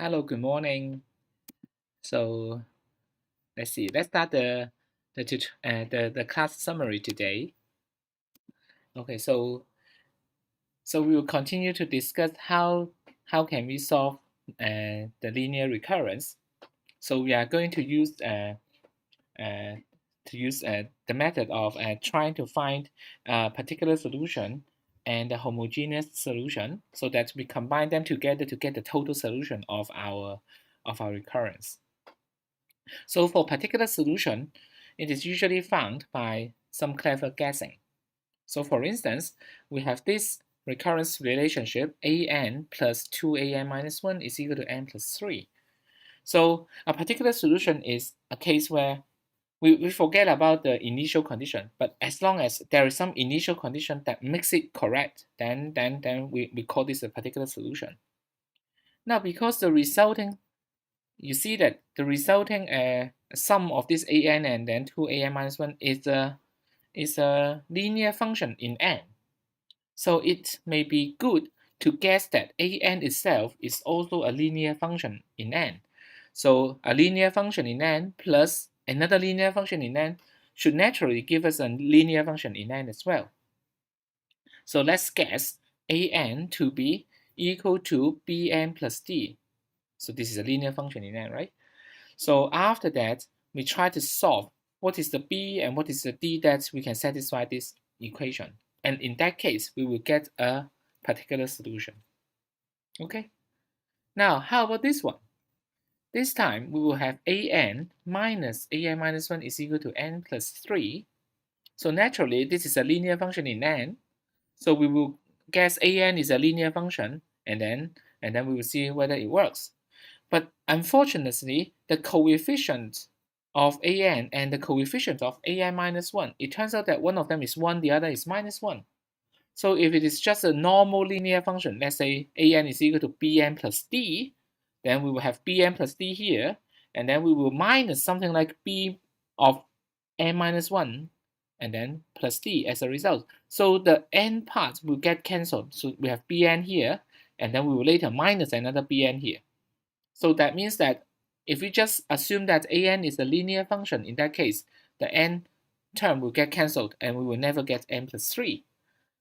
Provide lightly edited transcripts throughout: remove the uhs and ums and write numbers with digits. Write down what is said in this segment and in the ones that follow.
Hello, good morning. So let's see. Let's start the class summary today. Okay, so we will continue to discuss how can we solve the linear recurrence. So we are going to use the method of trying to find a particular solution and a homogeneous solution, so that we combine them together to get the total solution of our recurrence. So for particular solution, it is usually found by some clever guessing. So for instance, we have this recurrence relationship an plus 2an minus 1 is equal to n plus 3. So a particular solution is a case where we forget about the initial condition, but as long as there is some initial condition that makes it correct, then we call this a particular solution. Now, because the resulting, you see that the resulting sum of this an and then 2an minus 1 is a linear function in n. So it may be good to guess that an itself is also a linear function in n. So a linear function in n plus another linear function in n should naturally give us a linear function in n as well. So let's guess an to be equal to bn plus d. So this is a linear function in n, right? So after that, we try to solve what is the b and what is the d that we can satisfy this equation. And in that case, we will get a particular solution. Okay. Now, how about this one? This time, we will have an minus 1 is equal to n plus 3. So naturally, this is a linear function in n. So we will guess an is a linear function, and then we will see whether it works. But unfortunately, the coefficient of an and the coefficient of an minus 1, it turns out that one of them is 1, the other is minus 1. So if it is just a normal linear function, let's say an is equal to bn plus d, then we will have bn plus d here, and then we will minus something like b of n minus 1, and then plus d as a result. So the n parts will get cancelled. So we have bn here, and then we will later minus another bn here. So that means that if we just assume that an is a linear function, in that case, the n term will get cancelled and we will never get n plus 3.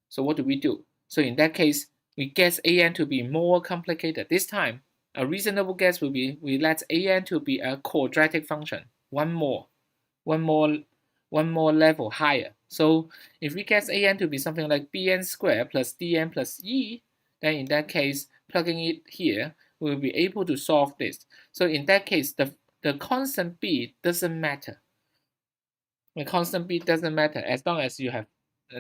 So what do? So in that case, we guess an to be more complicated. This time, a reasonable guess will be we let an to be a quadratic function, one more level higher. So if we guess an to be something like bn squared plus dn plus e, then in that case, plugging it here, we will be able to solve this. So in that case, the constant b doesn't matter. The constant b doesn't matter as long as you have,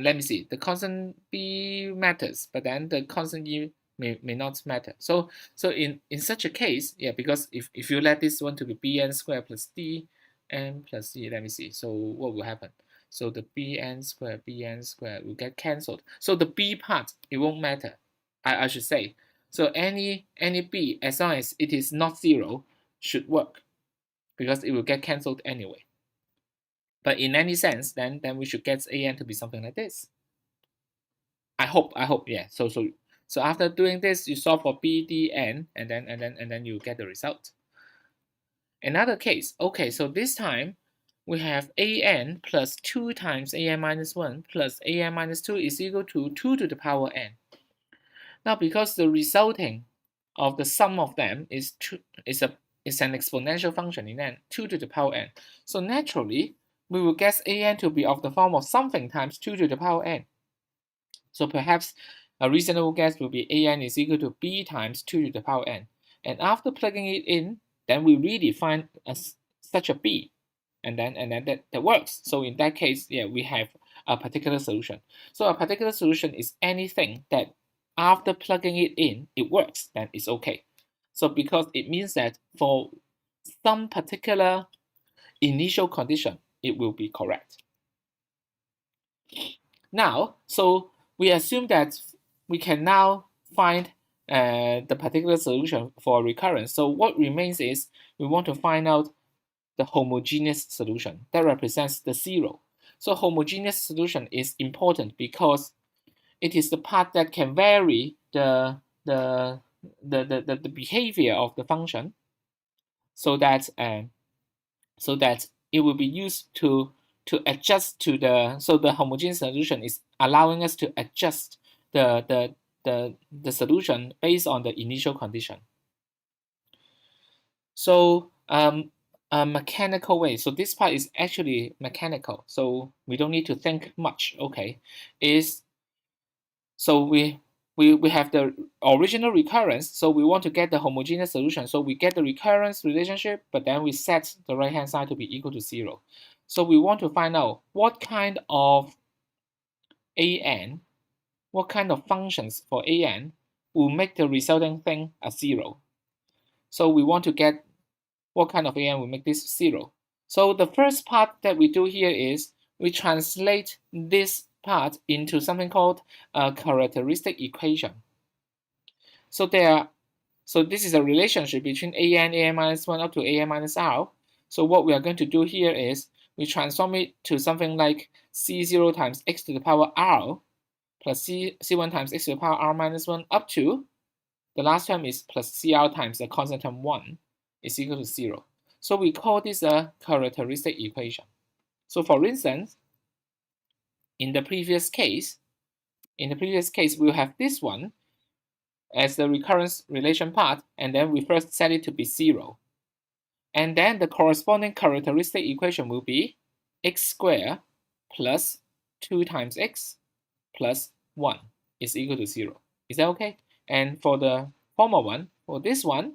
let me see, the constant b matters, but then the constant e may not matter. So in such a case, yeah, because if you let this one to be bn squared plus d n plus e, let me see, so what will happen? So the bn squared will get cancelled. So the b part, it won't matter, I should say. So any b, as long as it is not 0, should work, because it will get cancelled anyway. But in any sense, then we should get an to be something like this. I hope, yeah. So after doing this, you solve for b, d, n, and then you get the result. Another case, okay, so this time we have an plus 2 times an minus 1 plus an minus 2 is equal to 2 to the power n. Now, because the resulting of the sum of them is an exponential function in n, 2 to the power n. So naturally, we will guess an to be of the form of something times 2 to the power n. So perhaps a reasonable guess will be an is equal to b times 2 to the power n. And after plugging it in, then we really find such a b, and then that works. So in that case, yeah, we have a particular solution. So a particular solution is anything that after plugging it in, it works, then it's okay. So because it means that for some particular initial condition, it will be correct. Now, so we assume that we can now find the particular solution for recurrence. So what remains is we want to find out the homogeneous solution that represents the 0. So homogeneous solution is important because it is the part that can vary the the behavior of the function, so that it will be used to adjust to the, so the homogeneous solution is allowing us to adjust the solution based on the initial condition. So a mechanical way, so this part is actually mechanical, so we don't need to think much. Okay, is, so we have the original recurrence, so we want to get the homogeneous solution, so we get the recurrence relationship, but then we set the right hand side to be equal to 0. So we want to find out what kind of an, what kind of functions for an will make the resulting thing a 0. So we want to get what kind of an will make this 0. So the first part that we do here is we translate this part into something called a characteristic equation. So this is a relationship between an minus 1 up to an minus r. So what we are going to do here is we transform it to something like c0 times x to the power r plus c1 times x to the power r minus 1 up to the last term is plus cr times the constant term 1 is equal to 0. So we call this a characteristic equation. So for instance, in the previous case, we'll have this one as the recurrence relation part, and then we first set it to be 0. And then the corresponding characteristic equation will be x squared plus 2 times x plus 1 is equal to 0. Is that okay? And for the former one, for this one,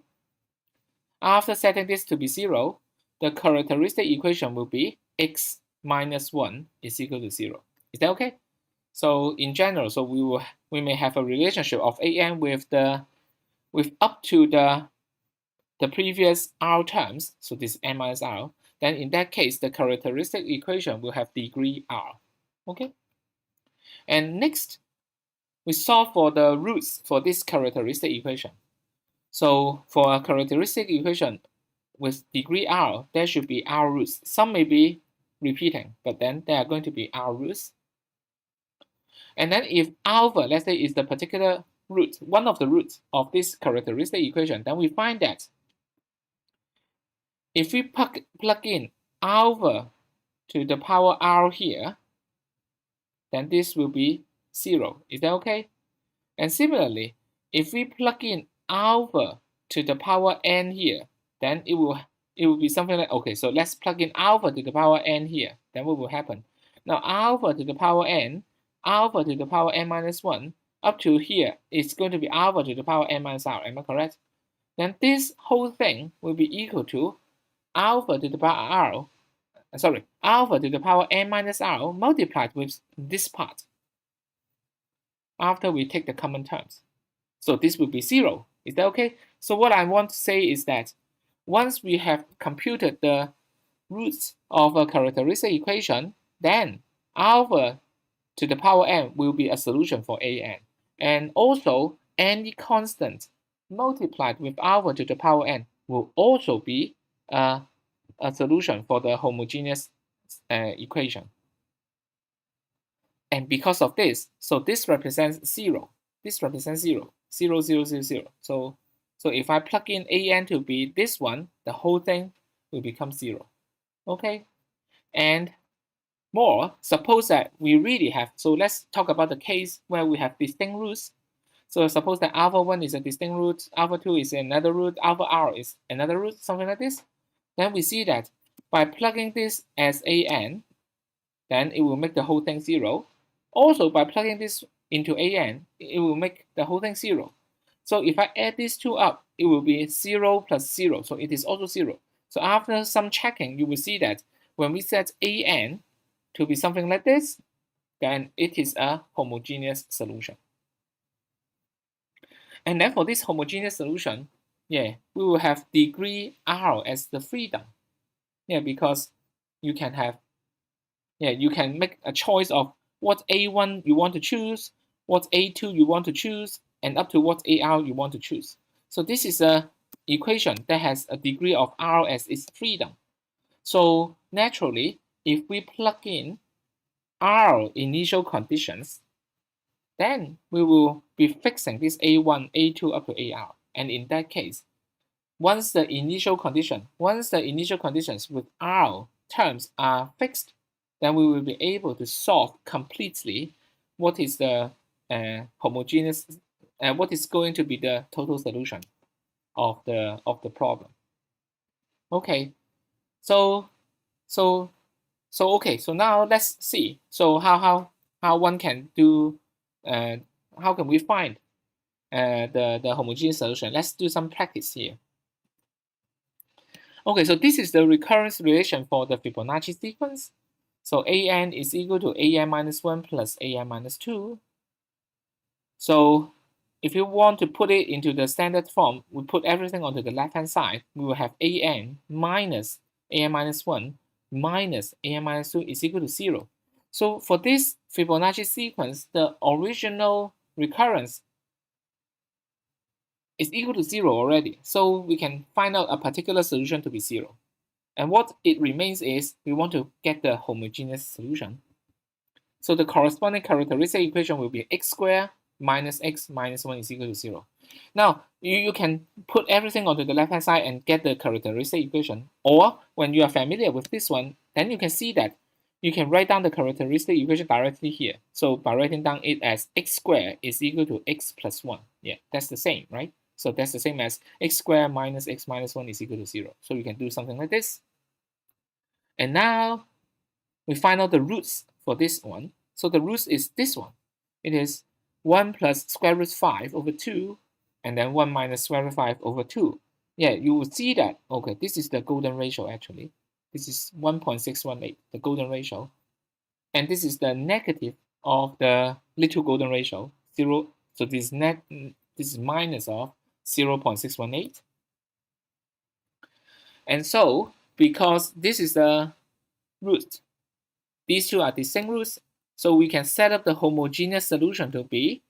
after setting this to be 0, the characteristic equation will be x minus 1 is equal to 0. Is that okay? So in general, so we may have a relationship of an with up to the previous r terms, so this n minus r. Then in that case, the characteristic equation will have degree r. Okay. And next, we solve for the roots for this characteristic equation. So for a characteristic equation with degree r, there should be r roots. Some may be repeating, but then there are going to be r roots. And then if alpha, let's say, is the particular root, one of the roots of this characteristic equation, then we find that if we plug in alpha to the power r here, then this will be 0. Is that okay? And similarly, if we plug in alpha to the power n here, then it will be something like, okay, so let's plug in alpha to the power n here. Then what will happen? Now alpha to the power n minus 1 up to here is going to be alpha to the power n minus r. Am I correct? Then this whole thing will be equal to alpha to the power alpha to the power n minus r multiplied with this part after we take the common terms. So this will be 0. Is that okay? So what I want to say is that once we have computed the roots of a characteristic equation, then alpha to the power n will be a solution for an. And also, any constant multiplied with alpha to the power n will also be a solution for the homogeneous equation. And because of this, so this represents 0. This represents 0. 0, 0, 0, 0. So if I plug in an to be this one, the whole thing will become 0. Okay? And more, suppose that we really have, so let's talk about the case where we have distinct roots. So suppose that alpha 1 is a distinct root, alpha 2 is another root, alpha r is another root, something like this. Then we see that by plugging this as an, then it will make the whole thing 0. Also, by plugging this into an, it will make the whole thing 0. So if I add these two up, it will be 0 plus 0. So it is also 0. So after some checking, you will see that when we set an to be something like this, then it is a homogeneous solution. And then for this homogeneous solution, we will have degree r as the freedom. Because you can have, you can make a choice of what A1 you want to choose, what A2 you want to choose, and up to what AR you want to choose. So this is a equation that has a degree of R as its freedom. So naturally, if we plug in R initial conditions, then we will be fixing this A1, A2 up to AR. And in that case, once the initial conditions with R terms are fixed, then we will be able to solve completely what is the homogeneous, what is going to be the total solution of the problem. Okay, so okay, so now let's see. So how one can do, how can we find the homogeneous solution? Let's do some practice here. Okay, so this is the recurrence relation for the Fibonacci sequence. So an is equal to an minus 1 plus an minus 2. So if you want to put it into the standard form, we put everything onto the left-hand side. We will have an minus 1 minus an minus 2 is equal to 0. So for this Fibonacci sequence, the original recurrence is equal to 0 already. So we can find out a particular solution to be 0. And what it remains is we want to get the homogeneous solution. So the corresponding characteristic equation will be x squared minus x minus 1 is equal to 0. Now, you can put everything onto the left-hand side and get the characteristic equation. Or when you are familiar with this one, then you can see that you can write down the characteristic equation directly here. So by writing down it as x squared is equal to x plus 1. Yeah, that's the same, right? So that's the same as x squared minus x minus 1 is equal to 0. So we can do something like this. And now we find out the roots for this one. So the roots is this one. It is 1 plus square root 5 over 2, and then 1 minus square root 5 over 2. Yeah, you will see that, okay, this is the golden ratio actually. This is 1.618, the golden ratio. And this is the negative of the little golden ratio, 0. So this is minus of 0.618. And so, because this is the root, these two are distinct roots, so we can set up the homogeneous solution to be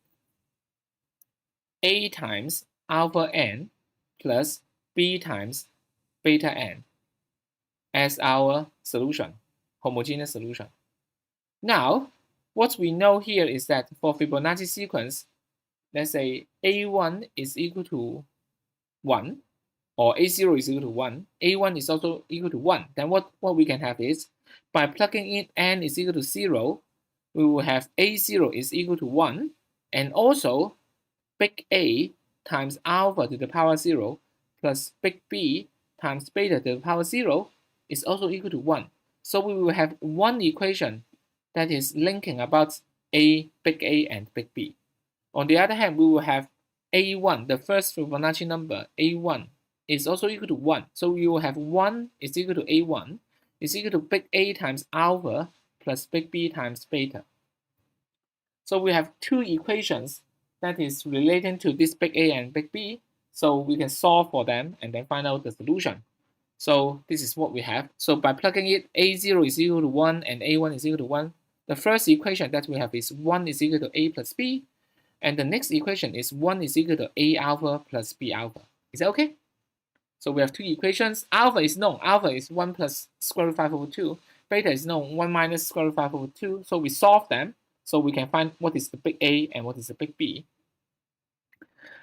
A times alpha n plus B times beta n as our solution, homogeneous solution. Now, what we know here is that for Fibonacci sequence, let's say A1 is equal to 1, or A0 is equal to 1, A1 is also equal to 1. Then what we can have is, by plugging in n is equal to 0, we will have A0 is equal to 1, and also big A times alpha to the power 0 plus big B times beta to the power 0 is also equal to 1. So we will have one equation that is linking about big A and big B. On the other hand, we will have A1, the first Fibonacci number, A1 is also equal to 1. So we will have 1 is equal to A1 is equal to big A times alpha plus big B times beta. So we have two equations that is relating to this big A and big B. So we can solve for them and then find out the solution. So this is what we have. So by plugging it, A0 is equal to 1 and A1 is equal to 1. The first equation that we have is 1 is equal to A plus B. And the next equation is 1 is equal to A alpha plus B alpha. Is that okay? So we have two equations. Alpha is known. Alpha is 1 plus square root 5 over 2. Beta is known, 1 minus square root 5 over 2. So we solve them so we can find what is the big A and what is the big B.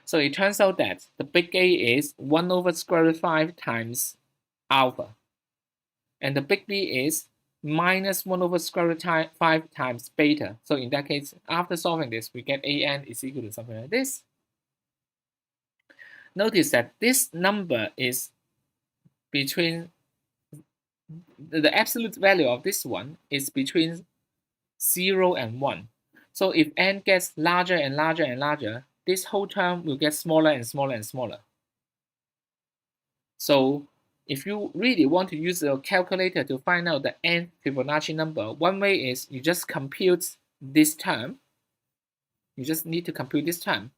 So it turns out that the big A is 1 over square root 5 times alpha. And the big B is minus 1 over square root 5 times beta. So in that case, after solving this, we get an is equal to something like this. Notice that this number is between, the absolute value of this one is between 0 and 1. So if n gets larger and larger and larger, this whole term will get smaller and smaller and smaller. So if you really want to use a calculator to find out the nth Fibonacci number, one way is you just compute this term. You just need to compute this term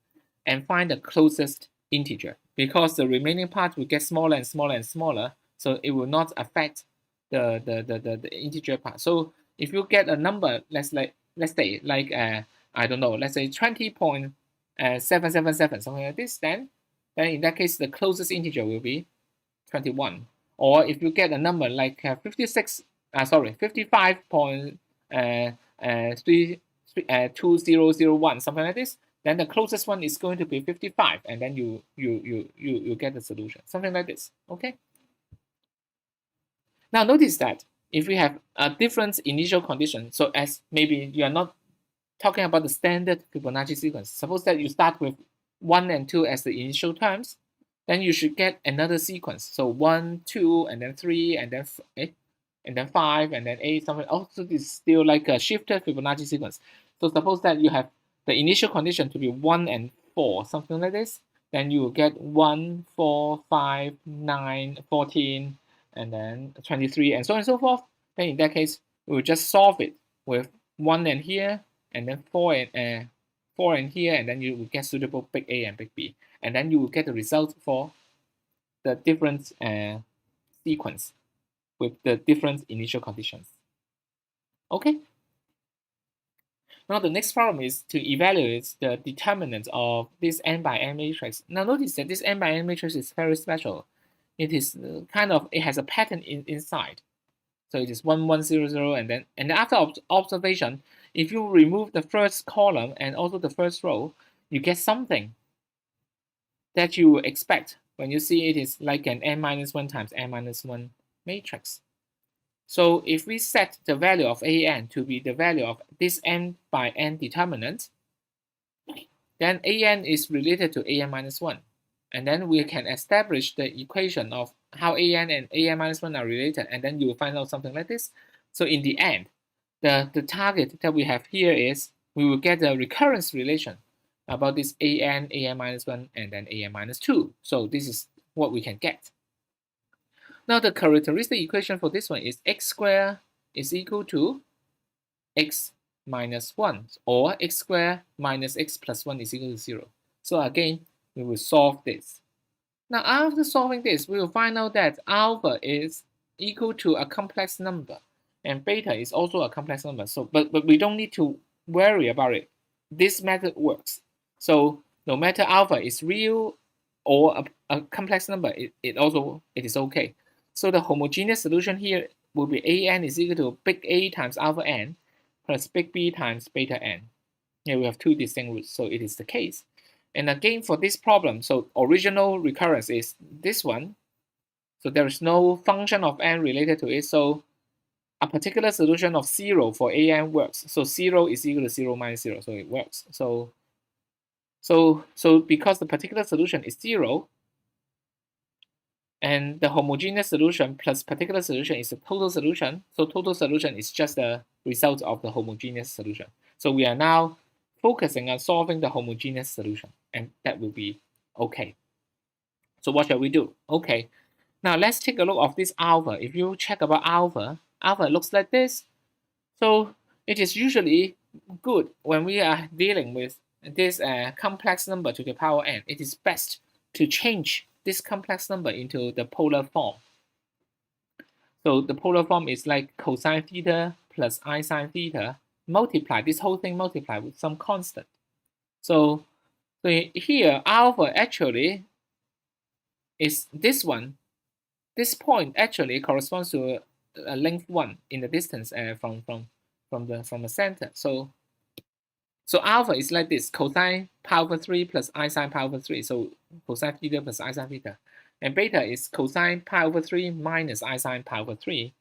and find the closest integer, because the remaining part will get smaller and smaller and smaller, so it will not affect the integer part. So if you get a number, let's say like I don't know, let's say 20.777, something like this, then in that case the closest integer will be 21. Or if you get a number like 55.3 2001, something like this, then the closest one is going to be 55, and then you get the solution, something like this. Okay. Now notice that if we have a different initial condition, so as maybe you are not talking about the standard Fibonacci sequence. Suppose that you start with 1 and 2 as the initial terms, then you should get another sequence. So 1, 2, and then 3, and then 5, and then 8, something. Also, this is still like a shifted Fibonacci sequence. So suppose that you have the initial condition to be 1 and 4, something like this. Then you will get 1, 4, 5, 9, 14, and then 23, and so on and so forth. Then in that case, we will just solve it with 1 and here, and then 4 and here, and then you will get suitable big A and big B, and then you will get the result for the different sequence with the different initial conditions. Okay. Now the next problem is to evaluate the determinant of this n by n matrix. Now notice that this n by n matrix is very special. It is it has a pattern inside. So it is 1, 1, 0, 0, and then after observation, if you remove the first column and also the first row, you get something that you expect when you see it is like an n-1 times n-1 matrix. So if we set the value of an to be the value of this n by n determinant, then an is related to an-1. And then we can establish the equation of how an and an-1 are related, and then you will find out something like this. So in the end, the target that we have here is we will get a recurrence relation about this an-1, and then an-2. So this is what we can get. Now the characteristic equation for this one is x squared is equal to x minus 1, or x squared minus x plus 1 is equal to 0. So again, we will solve this. Now after solving this, we will find out that alpha is equal to a complex number, and beta is also a complex number. So, but we don't need to worry about it. This method works. So no matter alpha is real or a complex number, it is okay. So the homogeneous solution here will be an is equal to big A times alpha n plus big B times beta n. Here we have two distinct roots, so it is the case. And again, for this problem, so original recurrence is this one. So there is no function of n related to it. So a particular solution of 0 for an works. So 0 is equal to 0 minus 0. So it works. So because the particular solution is 0, and the homogeneous solution plus particular solution is the total solution. So total solution is just the result of the homogeneous solution. So we are now focusing on solving the homogeneous solution, and that will be okay. So what shall we do? Okay, now let's take a look of this alpha. If you check about alpha looks like this. So it is usually good when we are dealing with this complex number to the power n. It is best to change this complex number into the polar form. So the polar form is like cosine theta plus I sine theta multiply, this whole thing multiply with some constant. So here alpha actually is this one. This point actually corresponds to a length 1 in the distance from the center. So alpha is like this: cosine pi over 3 plus I sine pi over 3. So cosine theta plus I sine theta. And beta is cosine pi over 3 minus I sine pi over 3.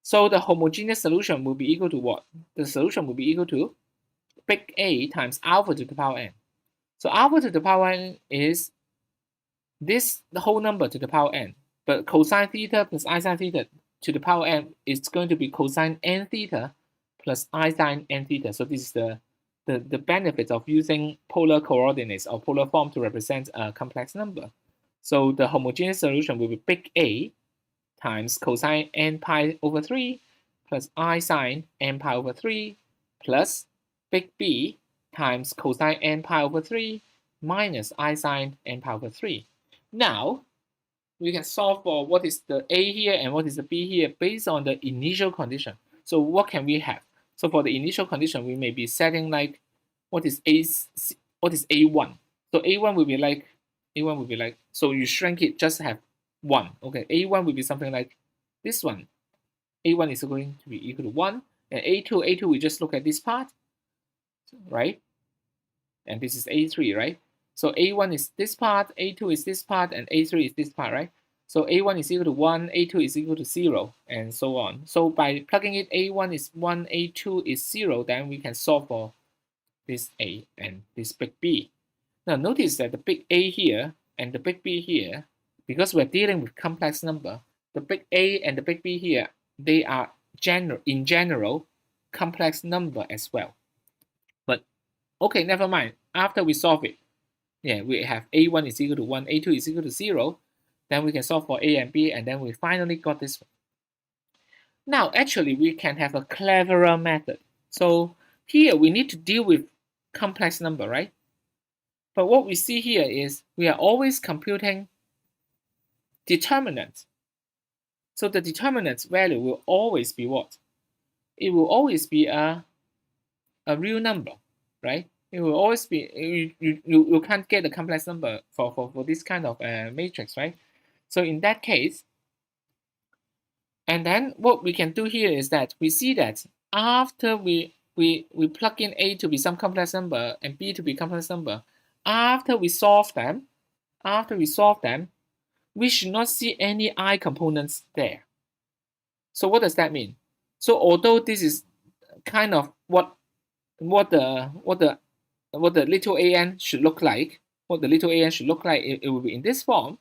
So the homogeneous solution will be equal to what? The solution will be equal to big A times alpha to the power n. So alpha to the power n is this, the whole number to the power n. But cosine theta plus I sine theta to the power n is going to be cosine n theta plus I sine n theta. So this is the benefit of using polar coordinates or polar form to represent a complex number. So the homogeneous solution will be big A times cosine n pi over 3 plus I sine n pi over 3 plus big B times cosine n pi over 3 minus I sine n pi over 3. Now, we can solve for what is the A here and what is the B here based on the initial condition. So what can we have? So for the initial condition, we may be setting like what is A1. So A1 will be like, so you shrink it, just have 1. Okay, A1 will be something like this one. A1 is going to be equal to 1. And A2, we just look at this part. right? And this is A3, right? So A1 is this part, A2 is this part, and A3 is this part, right? So A1 is equal to 1, A2 is equal to 0, and so on. So by plugging it, A1 is 1, A2 is 0, then we can solve for this A and this big B. Now notice that the big A here and the big B here, because we're dealing with complex number, the big A and the big B here, they are in general complex number as well. But okay, never mind. After we solve it, yeah, we have A1 is equal to 1, A2 is equal to 0. Then we can solve for A and B, and then we finally got this one. Now, actually, we can have a cleverer method. So here we need to deal with complex number, right? But what we see here is we are always computing determinant. So the determinant value will always be what? It will always be a real number, right? It will always be, you can't get a complex number for this kind of matrix, right? So in that case, and then what we can do here is that we see that after we plug in A to be some complex number and B to be complex number, after we solve them, we should not see any I components there. So what does that mean? So although this is kind of what the little an should look like, it will be in this form.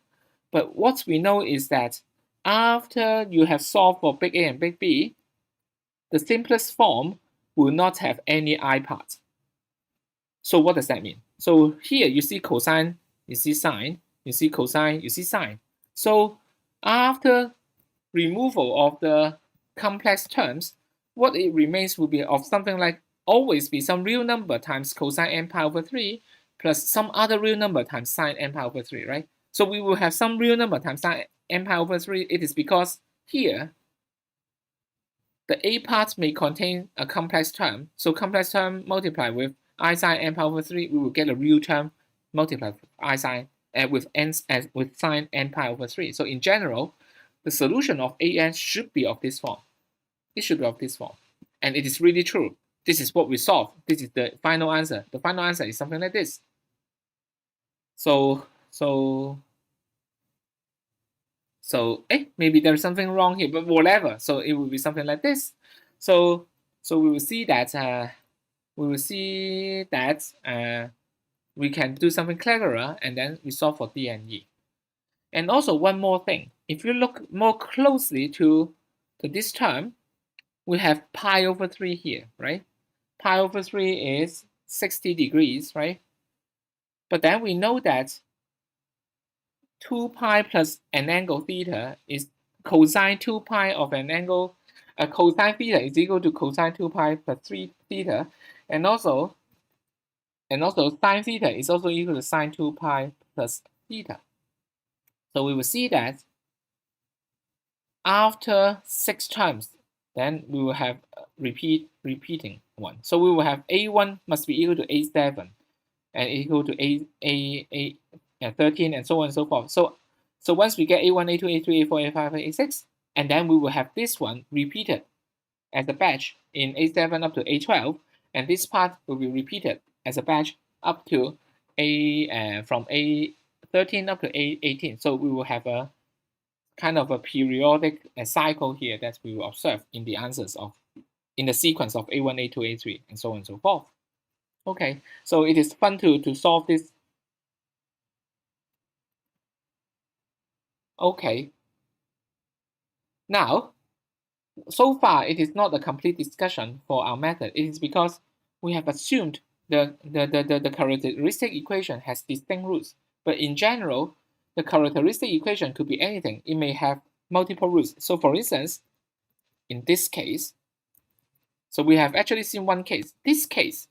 But what we know is that after you have solved for big A and big B, the simplest form will not have any I part. So what does that mean? So here you see cosine, you see sine, you see cosine, you see sine. So after removal of the complex terms, what it remains will be of something like always be some real number times cosine n pi over 3 plus some other real number times sine n pi over 3, right? So we will have some real number times sine n pi over 3. It is because here the A part may contain a complex term. So complex term multiplied with I sine n pi over 3, we will get a real term multiplied with I sine with sine n pi over 3. So in general, the solution of an should be of this form. It should be of this form. And it is really true. This is what we solve. This is the final answer. The final answer is something like this. So maybe there's something wrong here, but whatever. So it will be something like this. So we will see that we can do something cleverer, and then we solve for D and E. And also one more thing, if you look more closely to this term, we have pi over 3 here, right? Pi over 3 is 60 degrees, right? But then we know that 2 pi plus an angle theta is cosine 2 pi of an angle. Cosine theta is equal to cosine 2 pi plus 3 theta, and also sine theta is also equal to sine 2 pi plus theta. So we will see that after 6 terms, then we will have repeating one. So we will have A1 must be equal to A7 and equal to A 13 and so on and so forth. So once we get A1, A2, A3, A4, A5, A6, and then we will have this one repeated as a batch in A7 up to A12, and this part will be repeated as a batch up to from A13 up to A18. So we will have a kind of a periodic cycle here that we will observe in the answers in the sequence of A1, A2, A3, and so on and so forth. Okay, so it is fun to solve this. Okay. Now, so far it is not a complete discussion for our method. It is because we have assumed the characteristic equation has distinct roots. But in general, the characteristic equation could be anything. It may have multiple roots. So for instance, in this case, so we have actually seen one case. This case,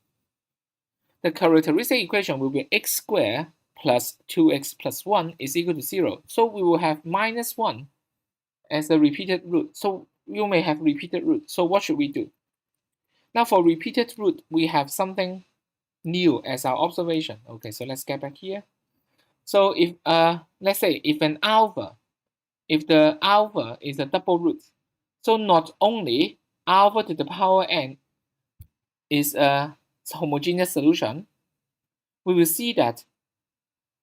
the characteristic equation will be x squared plus 2x plus 1 is equal to 0. So we will have minus 1 as a repeated root. So you may have repeated root. So what should we do? Now for repeated root, we have something new as our observation. Okay, so let's get back here. So if let's say if the alpha is a double root, so not only alpha to the power n is a homogeneous solution, we will see that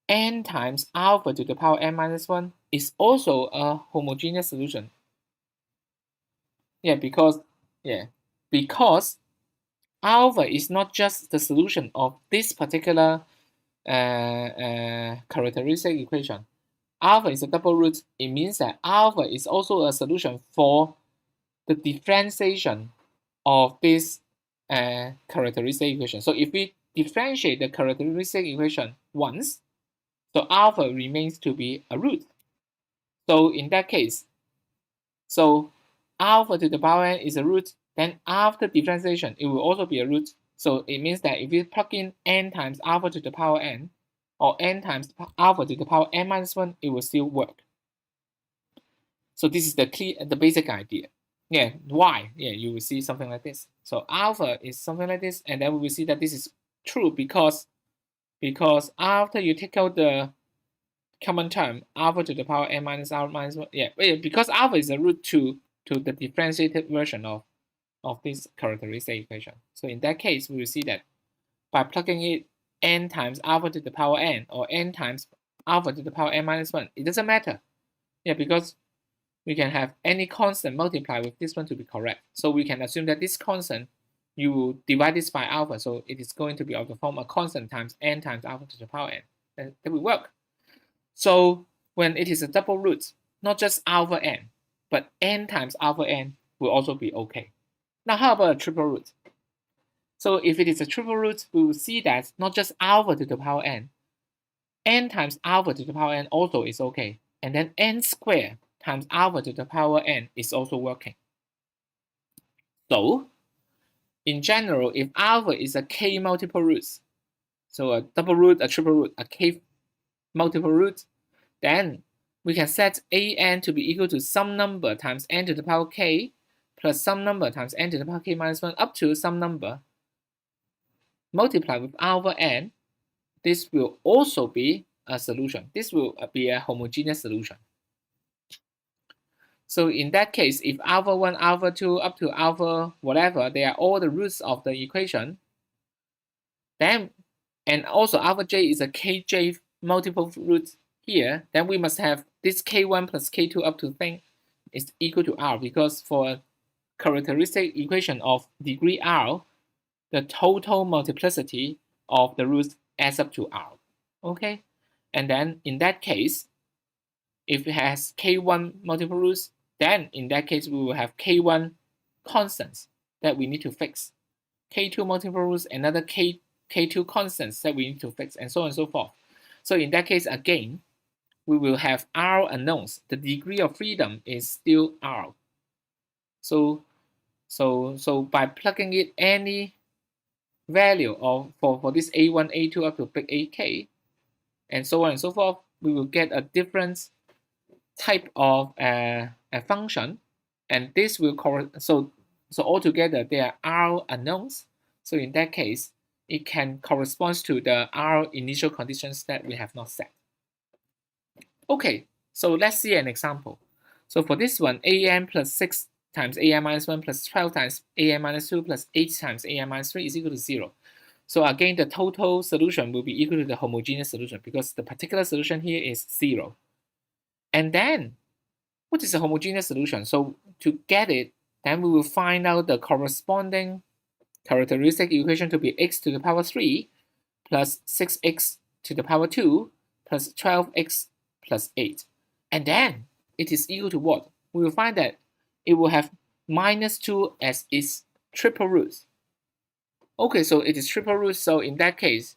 n times alpha to the power n minus 1 is also a homogeneous solution. Because alpha is not just the solution of this particular characteristic equation. Alpha is a double root. It means that alpha is also a solution for the differentiation of this characteristic equation. So if we differentiate the characteristic equation once, so alpha remains to be a root. So in that case, so alpha to the power n is a root, then after differentiation, it will also be a root. So it means that if we plug in n times alpha to the power n, or n times alpha to the power n minus 1, it will still work. So this is the basic idea. Why? You will see something like this. So alpha is something like this, and then we will see that this is true because after you take out the common term alpha to the power n minus alpha minus 1, because alpha is a root to the differentiated version of this characteristic equation. So in that case, we will see that by plugging it n times alpha to the power n or n times alpha to the power n minus 1, it doesn't matter. Because we can have any constant multiply with this one to be correct. So we can assume that this constant, you will divide this by alpha, so it is going to be of the form of constant times n times alpha to the power n. That will work. So when it is a double root, not just alpha n, but n times alpha n will also be okay. Now how about a triple root? So if it is a triple root, we will see that not just alpha to the power n times alpha to the power n also is okay. And then n squared times alpha to the power n is also working. So in general, if alpha is a k multiple roots, so a double root, a triple root, a k multiple root, then we can set an to be equal to some number times n to the power k plus some number times n to the power k minus 1 up to some number multiplied with alpha n. This will also be a solution. This will be a homogeneous solution. So in that case, if alpha 1, alpha 2, up to alpha whatever, they are all the roots of the equation, then, and also alpha j is a kj multiple root here, then we must have this k1 plus k2 up to thing is equal to r, because for a characteristic equation of degree r, the total multiplicity of the roots adds up to r. Okay? And then in that case, if it has k1 multiple roots, then in that case we will have k1 constants that we need to fix. K2 multiple roots, another k2 constants that we need to fix, and so on and so forth. So in that case, again, we will have r unknowns. The degree of freedom is still r. So by plugging it any value of for this a1, a2 up to big ak, and so on and so forth, we will get a different type of a function, and this will so altogether there are r unknowns. So in that case, it can correspond to the r initial conditions that we have not set. Okay, so let's see an example. So for this one, an plus 6 times an minus 1 plus 12 times an minus 2 plus 8 times an minus 3 is equal to 0. So again, the total solution will be equal to the homogeneous solution because the particular solution here is 0. And then, what is a homogeneous solution? So to get it, then we will find out the corresponding characteristic equation to be x to the power 3 plus 6x to the power 2 plus 12x plus 8. And then it is equal to what? We will find that it will have minus 2 as its triple root. Okay, so it is triple root, so in that case,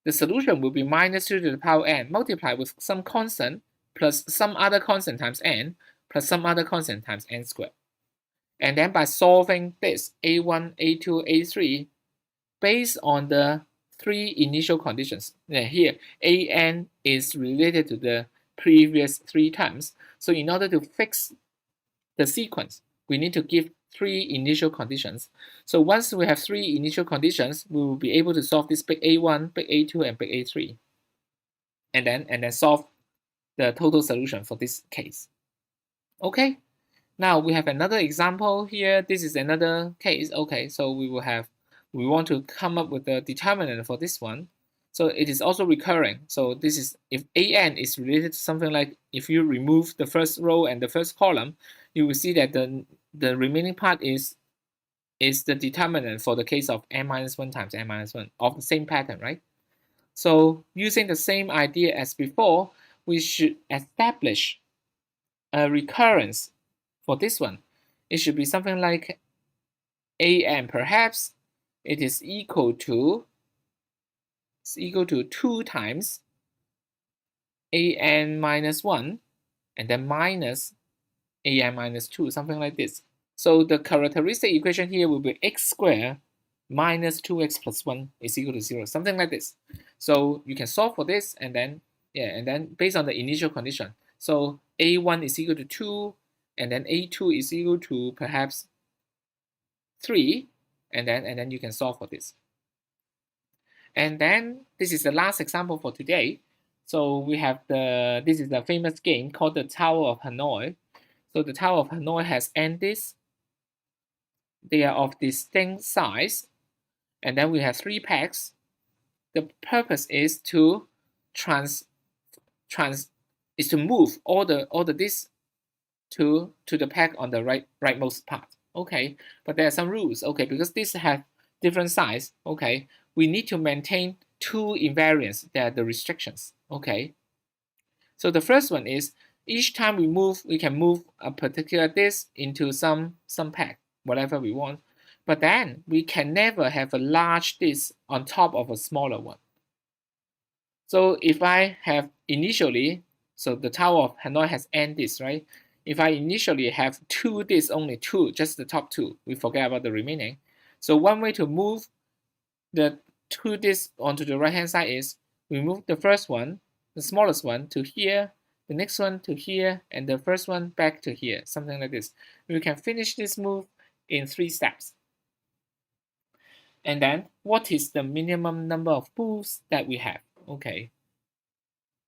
the solution will be minus 2 to the power n multiplied with some constant plus some other constant times n plus some other constant times n squared. And then by solving this a1, a2, a3 based on the three initial conditions. Here, an is related to the previous three terms. So in order to fix the sequence, we need to give three initial conditions. So once we have three initial conditions, we will be able to solve this big A1, big A2, and big A3. And then solve the total solution for this case. Okay, now we have another example here. This is another case. Okay, so we will we want to come up with the determinant for this one. So it is also recurring. So this is, if an is related to something like, if you remove the first row and the first column, you will see that the remaining part is the determinant for the case of n minus 1 times n minus 1 of the same pattern, right? So using the same idea as before, we should establish a recurrence for this one. It should be something like an, perhaps it is equal to 2 times an minus 1 and then minus an minus 2, something like this. So the characteristic equation here will be x squared minus 2x plus 1 is equal to 0, something like this. So you can solve for this, and then based on the initial condition, so a1 is equal to 2, and then a2 is equal to perhaps 3, and then you can solve for this. And then this is the last example for today. So we have this is the famous game called the Tower of Hanoi. So the Tower of Hanoi has n discs. They are of distinct size, and then we have 3 pegs. The purpose is to move all the discs to the peg on the rightmost part. Okay, but there are some rules. Okay, because these have different size. Okay, we need to maintain 2 invariants. They are the restrictions. Okay, so the first one is, each time we move, we can move a particular disc into some peg, whatever we want. But then we can never have a large disc on top of a smaller one. So if I have initially, so the Tower of Hanoi has n discs, right? If I initially have 2 discs, only 2, just the top 2, we forget about the remaining. So one way to move the 2 discs onto the right hand side is, we move the first one, the smallest one, to here, the next one to here, and the first one back to here, something like this. We can finish this move in 3 steps. And then, what is the minimum number of moves that we have? Okay.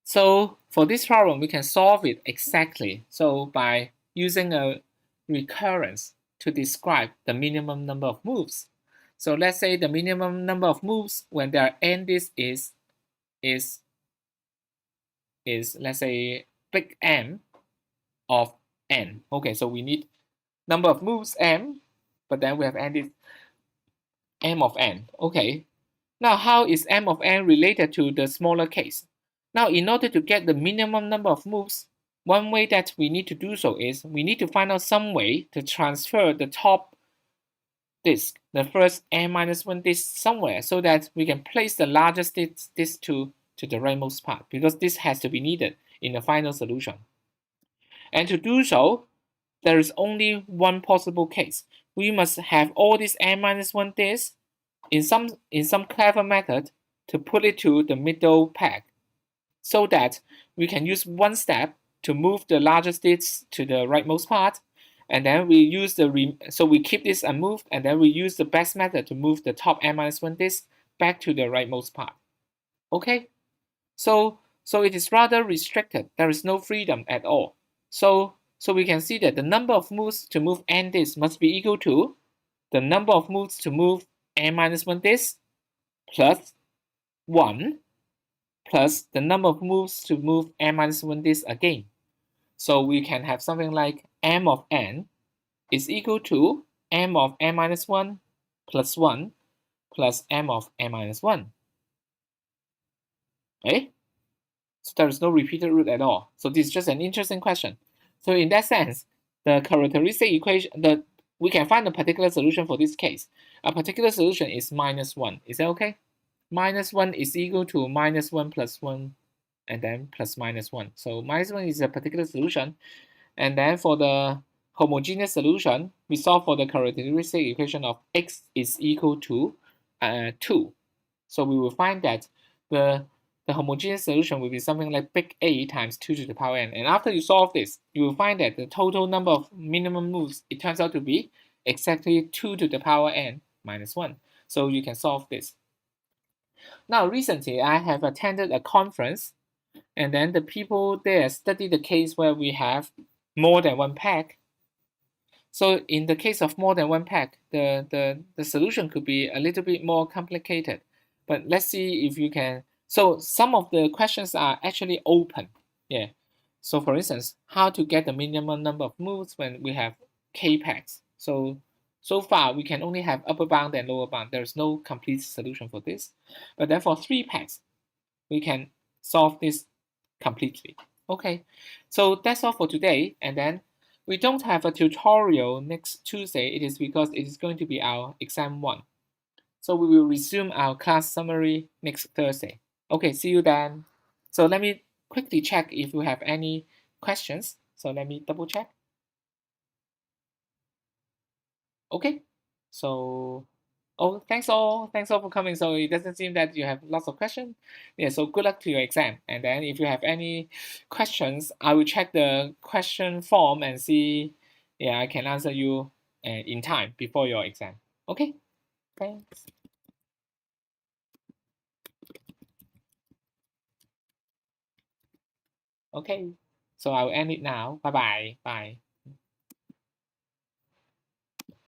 So for this problem, we can solve it exactly. So by using a recurrence to describe the minimum number of moves. So let's say the minimum number of moves when there are n discs is let's say big M of n. Okay, so we need number of moves m, but then we have n discs m of n. Okay, now how is m of n related to the smaller case? Now, in order to get the minimum number of moves, one way that we need to do so is, we need to find out some way to transfer the top disk, the first n-1 disk, somewhere, so that we can place the largest disk to the rightmost part, because this has to be needed in the final solution. And to do so, there is only one possible case. We must have all these n-1 disks in some clever method to put it to the middle peg, so that we can use one step to move the largest disc to the rightmost part, and then we use so we keep this unmoved, and then we use the best method to move the top n-1 disc back to the rightmost part. Okay, so it is rather restricted. There is no freedom at all. So we can see that the number of moves to move n discs must be equal to the number of moves to move n-1 disc plus 1 plus the number of moves to move n-1 disc again. So we can have something like m of n is equal to m of n-1 plus 1 plus m of n-1. Okay? So there is no repeated root at all. So this is just an interesting question. So in that sense, the characteristic equation, we can find a particular solution for this case. A particular solution is -1. Is that okay? -1 is equal to -1 plus 1 and then plus -1. So -1 is a particular solution. And then for the homogeneous solution, we solve for the characteristic equation of x is equal to 2. So we will find that the homogeneous solution will be something like big A times 2 to the power n. And after you solve this, you will find that the total number of minimum moves, it turns out to be exactly 2 to the power n minus 1. So you can solve this. Now, recently, I have attended a conference, and then the people there study the case where we have more than one peg. So in the case of more than one pack, the solution could be a little bit more complicated. But let's see if you can. So some of the questions are actually open. Yeah. So for instance, how to get the minimum number of moves when we have k packs. So far we can only have upper bound and lower bound. There's no complete solution for this. But then for 3 packs, we can solve this completely. Okay, so that's all for today. And then we don't have a tutorial next Tuesday. It is because it is going to be our exam 1. So we will resume our class summary next Thursday. Okay, see you then. So let me quickly check if you have any questions. So let me double check. Okay, so thanks all for coming. So it doesn't seem that you have lots of questions. Yeah, so good luck to your exam. And then if you have any questions, I will check the question form and see, yeah, I can answer you in time before your exam. Okay, thanks. Okay, so I'll end it now. Bye bye. Bye.